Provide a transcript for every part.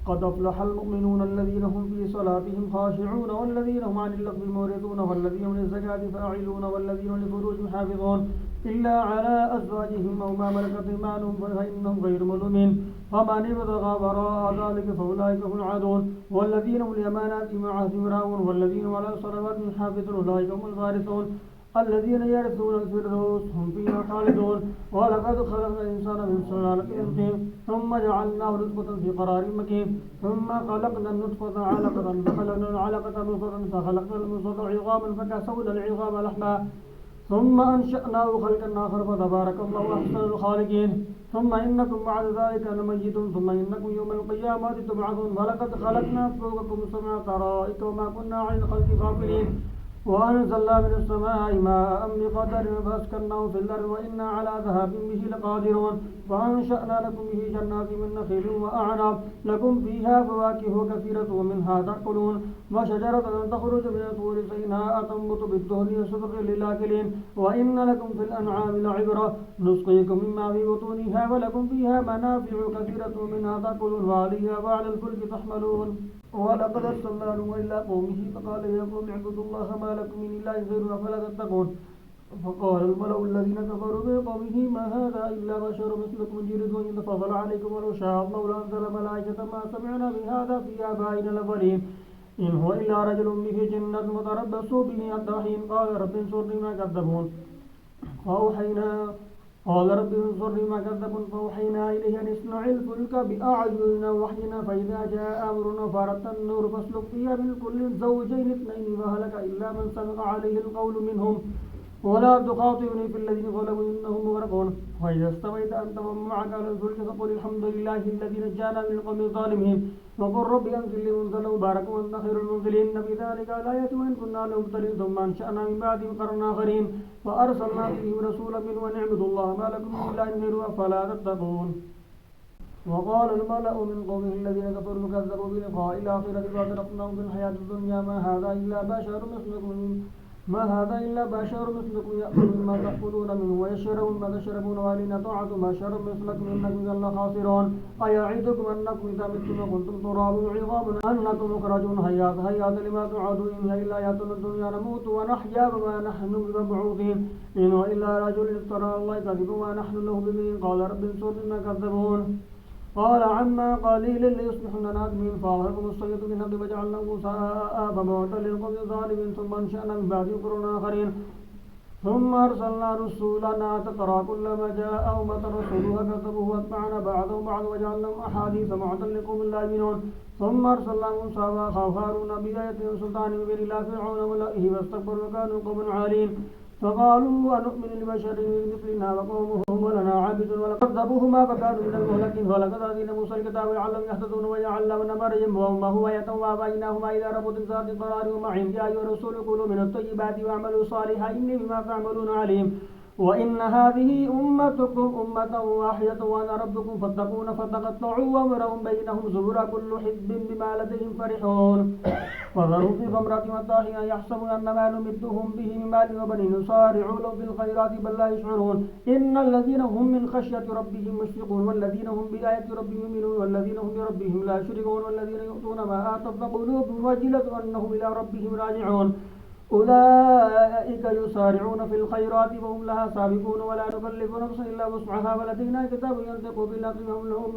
قد أفلح المؤمنون الذين هم في صلاتهم خاشعون والذين هم عن اللغو معرضون والذين هم للزكاة فاعلون والذين هم لفروجهم حافظون إلا على أزواجهم أو ما ملكت أيمانهم فإنهم غير ملومين فمن ابتغى وراء ذلك فأولئك هم العادون والذين هم لأماناتهم وعهدهم راعون والذين هم على صلواتهم حافظون أولئك هم الوارثون الذين يرثون الفردوس هم فيها خالدون ولقد خلقنا الإنسان من سلالة من طين ثم جعلناه نطفة في قرار مكين ثم خلقنا النطفة علقة فخلقنا العلقة مضغة فخلقنا المضغة عظاما فكسونا العظام لحما ثم أنشأناه خلقا آخر فتبارك الله أحسن الخالقين ثم إنكم بعد ذلك لميتون ثم إنكم يوم القيامة تبعثون ولقد خلقنا فوقكم سبع طرائق وما كنا عن الخلق غافلين وأنزلنا من السماء ماء بقدر فأسكناه في الأرض وإنا على ذهاب به لقادرون فأنشأنا لكم به جنات من نخيل وأعناب لكم فيها فواكه كثيرة ومنها تأكلون وشجرة تخرج من طور سيناء تنبت بالدهن صدق للآكلين وإن لكم في الأنعام لعبرة نسقيكم مما في بطونها ولكم فيها منافع كثيرة ومنها تأكلون وعليها وعلى الفلك تحملون ولقد أرسلنا نوحا إلى قومه فقال يا قوم اعبدوا الله ما لكم من إله غيره أفلا تتقون فقال الملأ الذين كفروا من قومه ما هذا إلا بشر مثلكم يريد أن يتفضل عليكم ولو شاء الله لأنزل ملائكة ما سمعنا بهذا في آبائنا الأولين إن هو إلا رجل به جنة وتربصوا به حتى حين قال رب انصرني ما كذبون قال رب انصرني ما كذبون فأوحينا إليه أن اصنع الفلك بأعيننا ووحينا فإذا جاء أمرنا فارت النور فاسلك فيها من كل زوجين اثنين وهلك إلا من سبق عليه القول منهم ولا تخاطبني في الذين ظلموا إنهم مغرقون فإذا استويت أنت ومن معك على الفلك فقل الحمد لله الذي نجانا من القوم الظالمين وقل رب أنزل منزلا مباركا وأنت خير المنزلين في ذلك الآيات وإن كنا لمبتلين ثم أنشأنا من بعدهم قرنا آخرين فأرسلنا فيهم رسولا منهم أن اعبدوا الله ما لكم من إله غيره أفلا تتقون وقال الملأ من قومه الذين كفروا كذبوا بلقاء الآخرة وأترفناهم في الحياة الدنيا ما هذا إلا بشر مثلكم يأكل مما تأكلون منه ويشرب مما تشربون وإلينا طاعة بشر مثلكم إنكم إذا خاسرون أيعدكم أنكم إذا متم وكنتم ترابا عظاما أنكم مخرجون هيهات لما توعدون إن هي إلا حياتنا الدنيا نموت ونحيا وما نحن بمبعوثين إن هو إلا رجل افترى على الله كذبا وما نحن له بمؤمنين قال رب انصرني بما كذبون قال عما قليل ليصبحن نادمين فأخذهم الصيحة بالحق فجعلناه غثاء فبعدا للقوم الظالمين ثم أنشأنا من بعدهم قرونا آخرين ثم أرسلنا رسولنا تترى كلما جاء أمة رسولها كذبوه واتبعنا بعضهم بعض وجعلناهم أحاديث موعظا لقوم لا يؤمنون ثم أرسلنا موسى وأخاه هارون بآية سلطان مبين إلى فرعون وملئه واستكبروا وكانوا قوما عالين فقالوا أنؤمن لبشرين مثلنا وقومهم ولنا عابد ولكذبوهما فكانوا من المهلكين ولقد آتينا موسى الكتاب لعلهم يهتدون وجعلنا مريم وأمه آية وآبيناهما إلى ربوت ذات قرار ومعين يا أيها الرسول كلوا من الطيبات واعملوا صالحا إني بما تعملون عليم وإن هذه أمتكم أمة واحدة وأنا ربكم فاتقون فتقطعوا أمرهم بينهم زبرا كل حزب بما لديهم فرحون وذروا في غمرة متاعها يحسبون أن ما نمدهم به من مال وبنين نسارع لهم في الخيرات بل لا يشعرون إن الذين هم من خشية ربهم مشفقون والذين هم بآية ربهم يؤمنون والذين هم بربهم لا يشركون والذين يؤتون ما آتوا وقلوبهم وجلة أنهم إلى ربهم راجعون أولئك يسارعون في الخيرات وهم لها سابقون ولا نكلف نفسا إلا وسعها ولدينا كتاب ينطق بالحق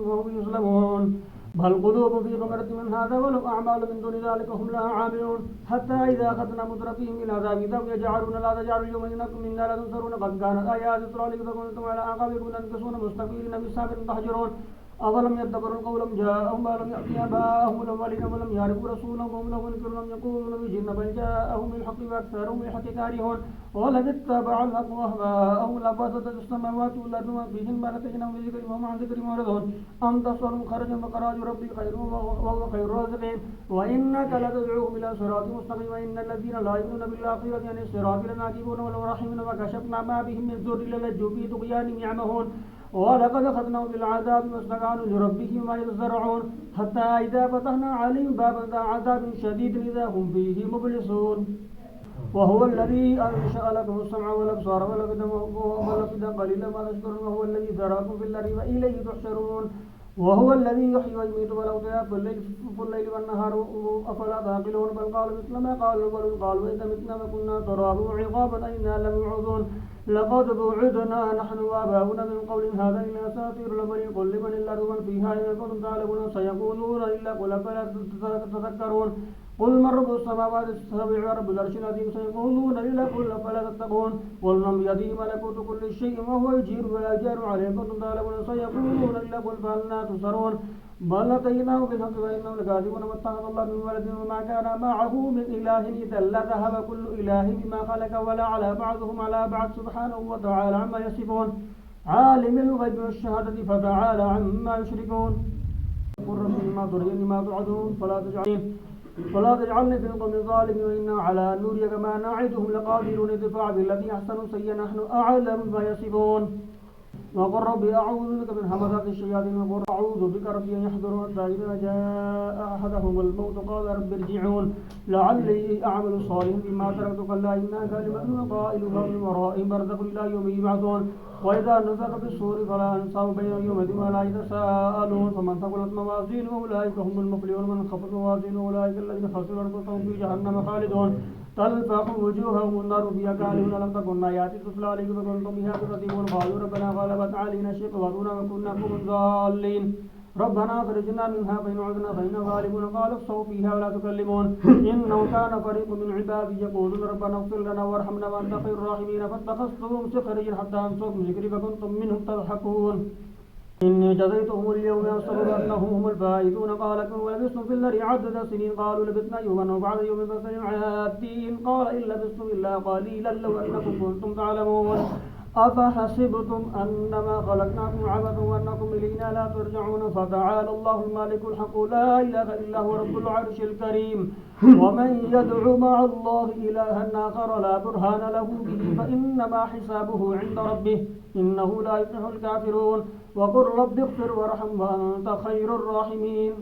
وهم يسلمون بل قلوب في غمرة من هذا ولهم أعمال من دون ذلك هم لها عاملون حتى إذا أخذنا مترفيهم إلى عذاب يجعلون لا تجعلوا اليوم إنكم منا لا تنصرون قد كانت آيات تتلى عليكم فكنتم على أعقابكم تنكصون مستكبرين بالسابق تهجرون أولم يدبروا القول جاءهم ما لم يأت آباءهم الأولين ولم يعرفوا رسولهم وهم له منكرون لم يقولوا بجن بل جاءهم بالحق وأكثرهم للحق كارهون ولقد اتبع الحق أهواءهم لفسدت السماوات والأرض وما فيهن ما نتجنهم بذكرهم وهم عن ذكرهم معرضون أم تصلهم خرجا فخراج ربي خير وهو خير الرازقين وإنك لتدعوهم إلى صراط مستقيم وإن الذين لا يؤمنون بالآخرة عن الصراط لناكبون ولو رحمنا وكشفنا ما بهم من ضر للجوا في طغيانهم يعمهون ولقد أخذناهم بالعذاب ما استكانوا لربهم ما يتضرعون حتى إذا فتحنا عليهم بابا ذا عذاب شديد إذا هم فيه مبلسون وهو الذي أنشأ لكم السمع والأبصار والأفئدة قليلا ما تشكرون وهو الذي ذراكم في الأرض وإليه تحشرون وهو الذي يحيي ويميت وله اختلاف في الليل والنهار أفلا تعقلون بل قالوا مثل ما قالوا الأولون قالوا إذا متنا وكنا ترابا وعظاما أئنا لمبعوثون لقد بعدنا نحن وآباؤنا من قول هذا إلا أساطير الأولين قل لمن الأرض ومن فيها إن كنتم تعلمون سيقولون إلا قل أفلا تذكرون قل من رب السماوات السبع ورب العرش العظيم سيقولون إلا قل أفلا تتقون قل من بيده ملكوت كل شيء وهو يجير ولا يجار عليه كنتم تعلمون سيقولون إلا قل فأنا تسرون بل أتيناه بالحق وإنهم لكاذبون ما اتخذ الله من ولد وما كان معه من إله إذا لذهب كل إله بما خلق ولا على بعضهم على بعض سبحانه وتعالى عما يصفون عالم الغيب والشهادة فتعالى عما يشركون قل رب ما تريني ما توعدون فلا تجعلني في القوم الظالمين وإنا على أن نريك ما نعدهم لقادرون ادفع بالذي أحسن سيئا نحن أعلم ما يصفون وقل ربي أعوذ بك من همزات الشياطين وقل أعوذ بك ربي أن يحضرون حتى إذا جاء أحدهم الموت قال رب ارجعون لعلي أعمل صالحا فيما تركت كلا إنها كلمة قائلها من ورائهم برزخ إلى يوم يبعثون وإذا نفخ في الصور فلا أنساب بينهم يومئذ ولا يتساءلون فمن ثقلت موازينه أولئك هم المفلحون ومن خفت موازينه أولئك الذين خسروا أنفسهم في جهنم خالدون تلفح وجوههم النار فيها كالهون لم تكن آياتي تتلى عليكم فكنتم بها تكذبون قالوا ربنا غلبت علينا شقوتنا وكنا قوما ضالين ربنا اخرجنا منها فإن عدنا فإنا غالبون قال اخسئوا فيها ولا تكلمون إنه كان فريق من عبادي يقولون ربنا اغفر لنا وارحمنا وأنت خير الراحمين فاتخذتهم سخريا حتى أنسوكم ذكري فكنتم منهم تضحكون إني جزيتهم اليوم يحسبون أنهم هم الفائزون قال كم ولبثتم في الأرض عدد سنين قالوا لبثنا يوما وبعد يوم فسنين عادين قال إن لبثتم إلا قليلا لو أنكم كنتم تعلمون أفحسبتم أنما خلقناكم عبثا وأنكم إلينا لا ترجعون فتعالى الله المالك الحق لا إله إلا هو رب العرش الكريم ومن يدعو مع الله إلها آخر لا برهان له به فإنما حسابه عند ربه إنه لا يفلح الكافرون وقل رب اغفر وارحم وأنت خير الراحمين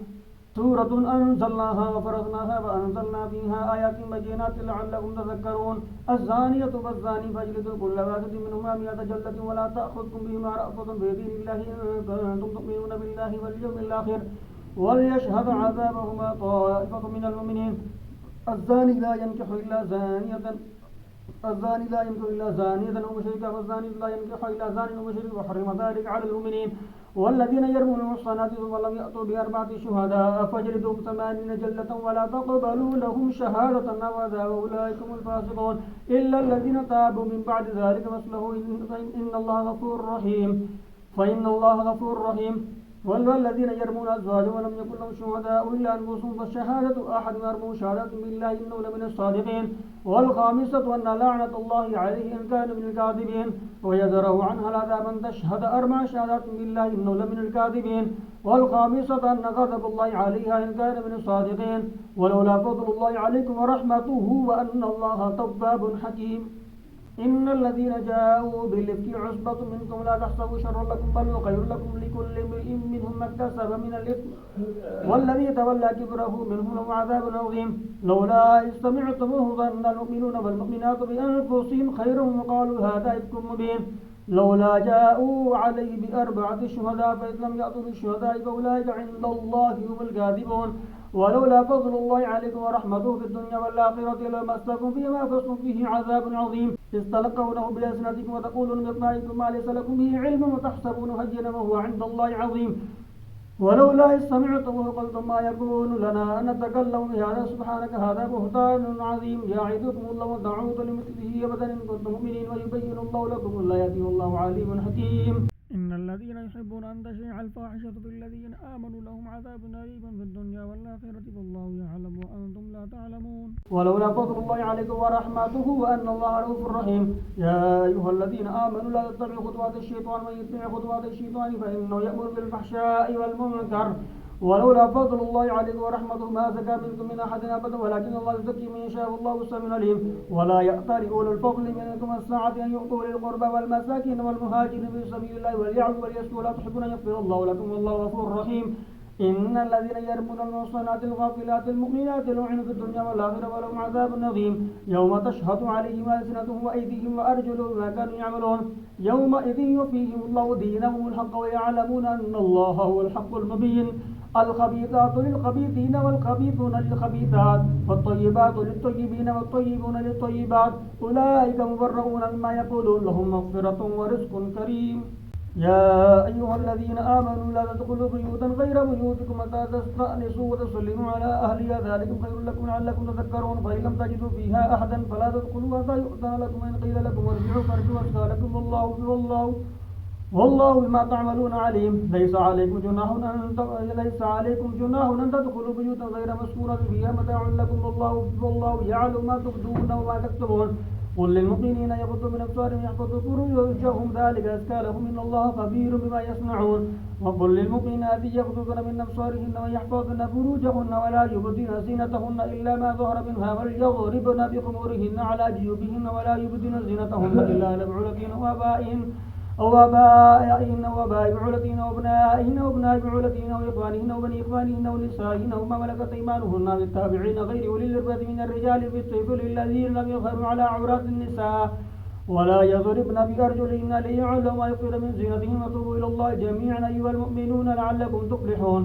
سورة أنزلناها وفرضناها وأنزلنا فيها آيات بينات لعلكم تذكرون الزانية والزاني فاجلدوا كل واحد منهما 100 جلدة ولا تأخذكم بهما رأفة في دين الله إن كنتم تؤمنون بالله واليوم الآخر وليشهد عذابهما طائفة من المؤمنين الزاني لا ينكح إلا زانية أو مشركة والزاني لا ينكح إلا زاني أو مشرك وحرم ذلك على المؤمنين والذين يرمون المحصنات ثم لم يأتوا بأربعة شهداء فاجلدوهم 80 جلدة ولا تقبلوا لهم شهادة أبدا وأولئك هم الفاسقون إلا الذين تابوا من بعد ذلك فاصلحوا إن الله غفور رحيم والذين يرمون أزواجهم ولم يكن لهم شهداء إلا أنفسهم فالشهادة أحد أربع شهادات بالله إنه لمن الصادقين والخامسة أن لعنة الله عليه إن كان من الكاذبين ويذره عنها العذاب أن تشهد 4 شهادات بالله إنه لمن الكاذبين والخامسة أن غضب الله عليها إن كان من الصادقين ولولا فضل الله عليكم ورحمته وأن الله تواب حكيم إن الذين جاءوا بالإفك عصبة منكم لا تحسبوا شرا لكم بل خير لكم لكل امرئ منهم ما اكتسب من الإثم والذي تولى كبره منهم له عذاب عظيم لولا إذ سمعتموه ظن المؤمنون والمؤمنات بأنفسهم خيرا وقالوا هذا إفك مبين لولا جاءوا عليه ب4 شهداء فإذ لم يأتوا بالشهداء فأولئك عند الله هم الكاذبون ولولا فضل الله عليكم ورحمته في الدنيا والآخرة لمسكم فيما أخذتم فيه عذاب عظيم إذ تلقونه بألسنتكم وتقولون بأفواهكم ما ليس لكم به علم وتحسبونه هينا وهو عند الله عظيم ولولا إذ سمعتموه قلتم ما يكون لنا أن نتكلم بهذا سبحانك هذا بهتان عظيم يعظكم الله ودعوت لمثله أبدا إن كنتم مؤمنين ويبين الله لكم الآيات والله عليم حكيم إن الذين يحبون أن تشيع الفاحشة بالذين آمنوا لهم عذاب أليم في الدنيا والآخرة والله يعلم وأنتم لا تعلمون ولولا فضل الله عليكم ورحمته وأن الله رؤوف رحيم يا أيها الذين آمنوا لا تتبعوا خطوات الشيطان ومن يتبع خطوات الشيطان فإنه يأمر بالفحشاء والمنكر ولولا فضل الله عليكم ورحمته ما زكى منكم من أحد أبدا ولكن الله يزكي من يشاء والله سميع عليم ولا يأتل أولو الفضل منكم السعة أن يؤتوا للقربى والمساكين والمهاجرين في سبيل الله وليعفوا وليصفحوا لا تحبون أن يغفر الله لكم والله غفور رحيم إن الذين يرمون المحصنات الغافلات المؤمنات لعنوا في الدنيا والآخرة ولهم عذاب عظيم يوم تشهد عليهم ألسنتهم وأيديهم وأرجلهم بما كانوا يعملون يومئذ يوفيهم الله دينهم الحق ويعلمون أن الله هو الحق المبين الخبيثات للخبيثين والخبيثون للخبيثات والطيبات للطيبين والطيبون للطيبات أولئك مبرؤون مما يقولون لهم مغفرة ورزق كريم يا أيها الذين آمنوا لا تدخلوا بيوتا غير بيوتكم حتى تستأنسوا وتسلموا على أهلها ذلكم خير لكم لعلكم تذكرون فإن لم تجدوا فيها أحدا فلا تدخلوا حتى يؤذن لكم إن قيل لكم ارجعوا فارجعوا أزكى لكم والله بما تعملون عليم ليس عليكم جناح أن تدخلوا بيوتا غير مسكونة فيها متاع لكم والله يعلم ما تبدون وما تكتبون قل للمؤمنين يغضوا من أبصارهم يحفظوا فروجهم ذلك أزكى لهم إن الله خبير بما يصنعون وقل للمؤمنات يغضضن من أبصارهن ويحفظن فروجهن ولا يبدين زينتهن إلا ما ظهر منها وليضربن بخمورهن على جيوبهن ولا يبدين زينتهن إلا لبعولتهن وآبائهن وبعولتهن وأبنائهن وأبناء بعولتهن وإخوانهن وبني إخوانهن ونسائهن وما ملكت أيمانهن بالتابعين غير أولي الإربة من الرجال في الطفل الذين لم يظهروا على عورات النساء ولا يضربن بأرجلهن ليعلم ما يخفين من زينتهن وتوبوا إلى الله جميعا أيها المؤمنون لعلكم تفلحون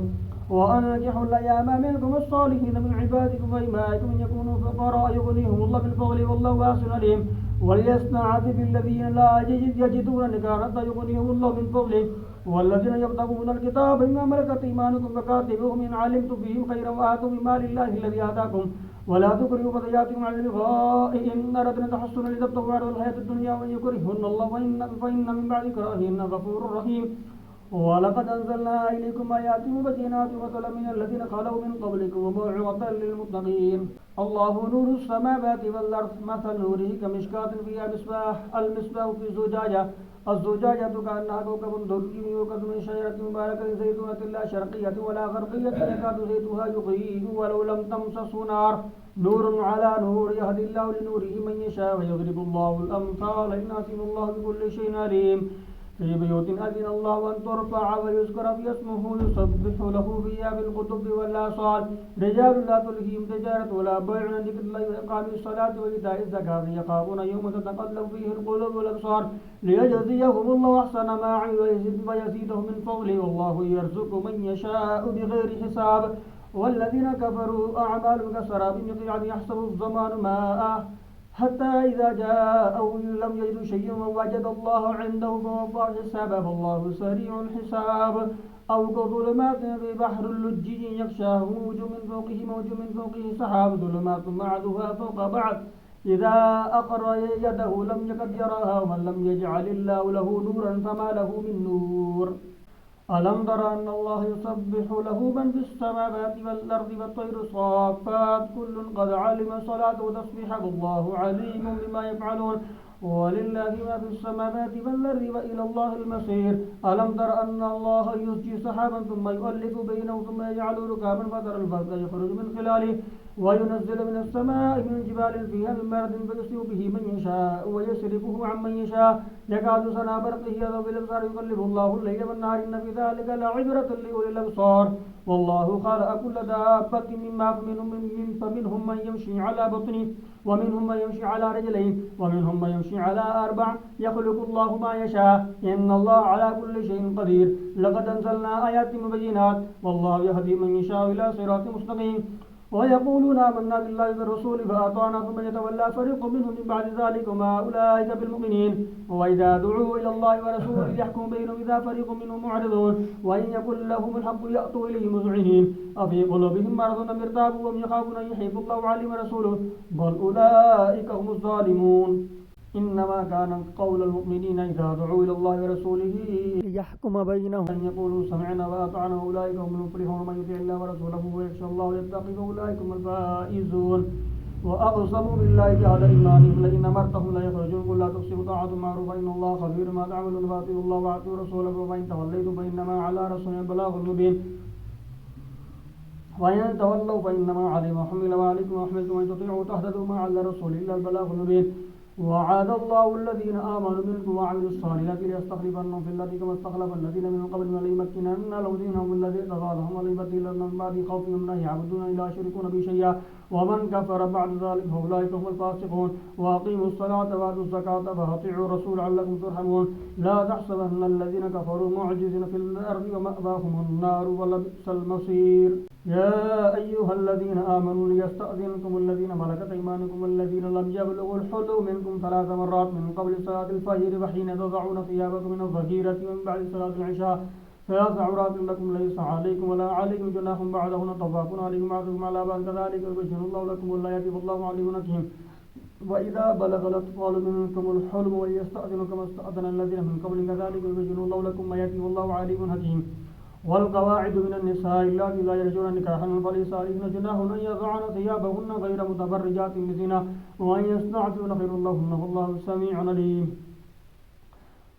وأنكحوا الأيام منكم الصالحين من عبادكم وإمائكم إن يكونوا فقراء يغنيهم الله من فضله والله واسع عليم وليستعفف الذين لا يجدون نكاحا حتى يغنيهم الله من فضله والذين يبتغون الكتاب مما ملكت أيمانكم فكاتبوهم إن علمتم فيهم خيرا وآتوا مما لله الذي آتاكم ولا تكرهوا فتياتكم على البغاء إن أردنا تحصنا لتبتغوا عرض الحياة الدنيا وإن يكرهن الله فإن من بعد كراههن غفور رحيم ولقد أنزلنا إليكم آيات مبينات مثلا من الذين خلوا من قبلكم وموعظة للمتقين الله نور السماوات والأرض مثل نوره كمشكاة فيها مصباح المصباح في زجاجة الزجاجة كأنها كوكب دري يوقد من شجرة مباركة زيتونة لا شرقية ولا غربية يكاد زيتها يضيء ولو لم تمسسه نار نور على نور يهدي الله لنوره من يشاء ويضرب الله الأمثال للناس والله بكل شيء عليم في بيوت أذن الله أن ترفع ويذكر في اسمه يسبح له فيها بالغدو والآصال رجال لا تلهيهم تجارة ولا بيع عن ذكر الله وإقام الصلاة وإيتاء الزكاة يخافون يوما تتقلب فيه القلوب والأبصار ليجزيهم الله أحسن ما عملوا ويزيدهم من فضله والله يرزق من يشاء بغير حساب والذين كفروا أعمالهم كسراب بقيعة يحسب الظمآن ماء حتى إذا جاءه لم يجد شيئا ووجد الله عنده فوفاه حسابه فالله سريع الحساب أو كظلمات في بحر اللجي يغشاه موج من فوقه سحاب ظلمات بعضها فوق بعض إذا أقر يده لم يكد يراها ومن لم يجعل الله له نورا فما له من نور ألم تر أن الله يسبح له من في السماوات والأرض والطير صافات كل قد علم صلاته وتسبيحه والله عليم بما يفعلون ولله ما في السماوات والأرض وإلى الله المصير ألم تر أن الله يزجي سحابا ثم يؤلف بينه ثم يجعل ركابا فترى البرق يخرج من خلاله وينزل من السماء من جبال فيها من برد فيصيب به من يشاء ويصرفه عن من يشاء يكاد سنا برقه يضرب بالأبصار يقلب الله الليل والنهار إن في ذلك لعبرة لأولي الأبصار والله خلق كل دابة مما فمنهم من يمشي على بطنه ومنهم من يمشي على رجلين ومنهم من يمشي على أربع يخلق الله ما يشاء إن الله على كل شيء قدير لقد أنزلنا آيات مبينات والله يهدي من يشاء إلى صراط مستقيم ويقولون آمنا بالله والرسول فأطعنا ثم يتولى فريق منهم من بعد ذلك وما أولئك بالمؤمنين وإذا دعوا إلى الله ورسوله ليحكم بينهم إذا فريق منهم معرضون وإن يكن لهم الحق يأتوا إليه مذعنين أفي قلوبهم مرض أم ارتابوا وهم يخافون أن يحيف الله عليهم ورسوله بل أولئك هم الظالمون إنما كان قول المؤمنين إذا دعوا إلى الله ورسوله ليحكم بينهم أن يقولوا سمعنا وأطعنا أولئك هم المفلحون ومن يطع الله ورسوله ويخشى الله ويتقي فأولئك هم الفائزون وأقسموا بالله جهد إيمانهم لئن أمرتهم ليخرجون قل لا تقسموا طاعة معروفة إن الله خبير ما تعملون فأطيعوا الله وأطيعوا رسوله وإن توليتم فإنما على رسولنا البلاغ المبين وإن تولوا فإنما عليه ما حمل وعليكم ما حملتم وإن تطيعوا تهتدوا ما على الرسول إلا البلاغ المبين وعد الله الذين آمنوا منكم وعملوا الصالحات ليستخلفنهم في الأرض كما استخلف الذين من قبلهم وليمكنن لهم دينهم الذي ارتضى لهم وليبدلنهم من بعد خوفهم لا يعبدون لا يشركون به شيئا ومن كفر بعد ذلك فأولئك هم الفاسقون وأقيموا الصلاة وآتوا الزكاة وأطيعوا الرسول لعلكم ترحمون لا تحسبن الذين كفروا معجزين في الأرض ومأواهم النار ولبئس المصير يا أيها الذين آمنوا ليستأذنكم الذين ملكت أيمانكم والذين لم يبلغوا الحلم منكم 3 مرات من قبل صلاة الفجر وحين تضعون ثيابكم من الظهيرة ومن بعد صلاة العشاء 3 عورات لكم ليس عليكم ولا عليكم جناح بعدهن طواف عليكم بعضكم على بعض كذلك يبين الله لكم والآيات والله عليم حكيم وإذا بلغ الأطفال منكم الحلم وليستأذنوا كما استأذن الذين من قبل كذلك يبين الله لكم آياته والله عليم حكيم والقواعد من النساء اللاتي لا يرجون نكاحا فليس عليهن جناح أن يضعن ثيابهن غير متبرجات بزنا وأن يستعففن خير لهن والله سميع عليم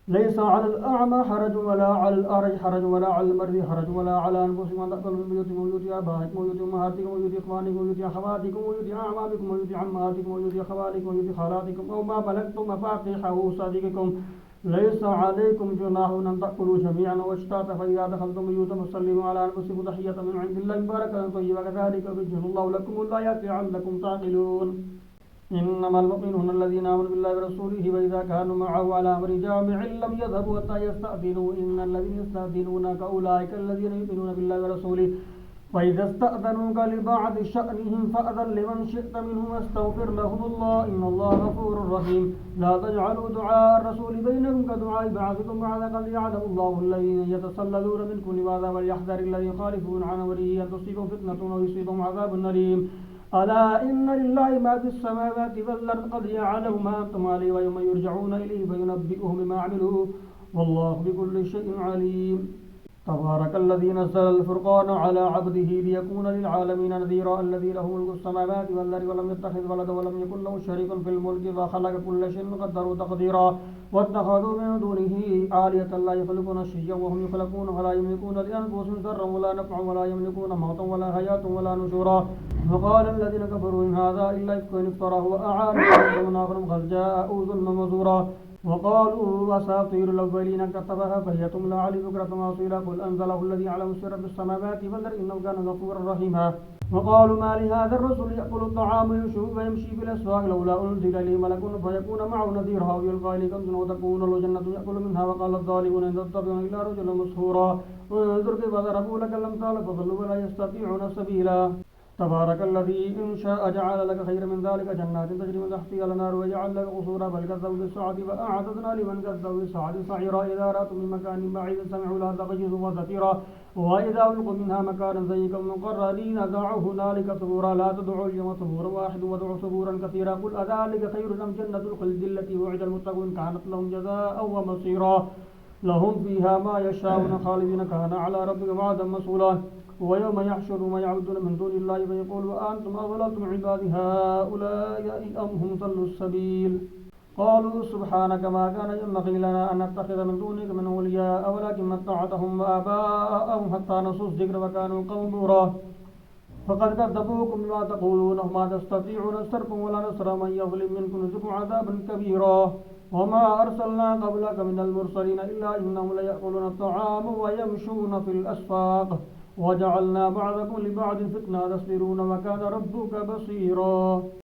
ليس على الأعمى حرج ولا على الأعرج حرج ولا على المرض حرج ولا على أنفسكم أن تأكلوا من بيوتكم وبيوت آبائكم وبيوت أمهاتكم وبيوت إخوانكم وبيوت أخواتكم وبيوت أعمامكم وبيوت عماتكم وبيوت خوالكم وبيوت خالاتكم أو ما ملكتم مفاتيحه صديقكم ليس عليكم جناح أن تأكلوا جميعا واشتاتا فإذا دخلتم بيوتا فسلموا على أنفسكم تحية من عند الله مباركة طيبة كذلك يبين الله لكم الآيات لعلكم تعقلون إنما المؤمنون الذين آمنوا بالله ورسوله وإذا كانوا معه على أمر جامع لم يذهبوا حتى يستأذنوا إن الذين يستأذنونك أولئك الذين يؤمنون بالله ورسوله وإذا استأذنوك لبعض شأنهم فأذن لمن شئت منهم واستغفر لهم الله إن الله غفور رحيم لا تجعلوا دعاء الرسول بينكم كدعاء بعضكم بعضا قد يعلم الله الذين يتسللون منكم لبعضا وليحذر الذين يخالفون عن أمره أن تصيبهم فتنة ويصيبهم عذاب أليم ألا إن لله ما في السماوات والأرض قد يعلم ما أنتم عليه ويوم يرجعون إليه فينبئهم بما عملوا والله بكل شيء عليم تبارك الذي نزل الفرقان على عبده ليكون للعالمين نذيرا الذي له ملك السماوات والأرض ولم يتخذ ولدا ولم يكن له شريك في الملك وخلق كل شيء قدره تقديرا واتخذوا من دونه آلهة لا يخلقون شيئا وهم يخلقون ولا يملكون لأنفسهم ضرا ولا نفعا ولا يملكون موتا ولا حياة ولا نشورا وقال الذين كفروا إن هذا إلا إفك افتراه وأعانوا قوما آخرين قد جاءوا ظلما وزورا وقالوا أساطير الأولين كتبها فهي تملى عليه بكرة وأصيلا قل أنزله الذي يعلم السر في السماوات والأرض إنه كان غفورا رحيما وقالوا ما لهذا الرسول يأكل الطعام ويمشي في الأسواق لولا أنزل إليه ملك فيكون معه نذيرا أو يلقى إليه كنز وتكون له جنة يأكل منها وقال الظالمون إن تتبعون إلا رجلا مسحورا انظر كيف ضربوا لك الأمثال فضلوا ولا يستطيعون سبيلا تبارك الذي إن شاء جعل لك خير من ذلك جنات تجري من تحتها الأنهار ويجعل لك قصورا بل كذبوا بالساعة وأعتدنا لمن كذب بالساعة سعيرا إذا رأتوا من مكان بعيد سمعوا لها تغيظا وزفيرا وإذا ألقوا منها مكانا ضيقا مقرنين دعوا هنالك ثبورا لا تدعوا اليوم ثبورا واحد وادعوا ثبورا كثيرا قل أذلك خير أم جنة الخلد التي وعد المتقون كانت لهم جزاء ومصيرا لهم فيها ما يشاءون خالدين كان على ربك وعدا مسؤولا ويوم يحشر ما يعبدون من دون الله فيقول وأنتم أضللتم عبادي هؤلاء أم هم ضلوا السبيل قالوا سبحانك ما كان ينبغي لنا أن نتخذ من دونك من أولياء ولكن متعتهم وآباءهم حتى نسوا الذكر وكانوا قوما بورا فقد كذبوكم بما تقولون وما تستطيعون صرفا ولا نصرا من يظلم منكم نذقه عذابا كبيرا وما أرسلنا قبلك من المرسلين إلا إنهم ليأكلون الطعام ويمشون في الأسواق وجعلنا بعضكم لبعض فتنة تصبرون وكان ربك بصيرا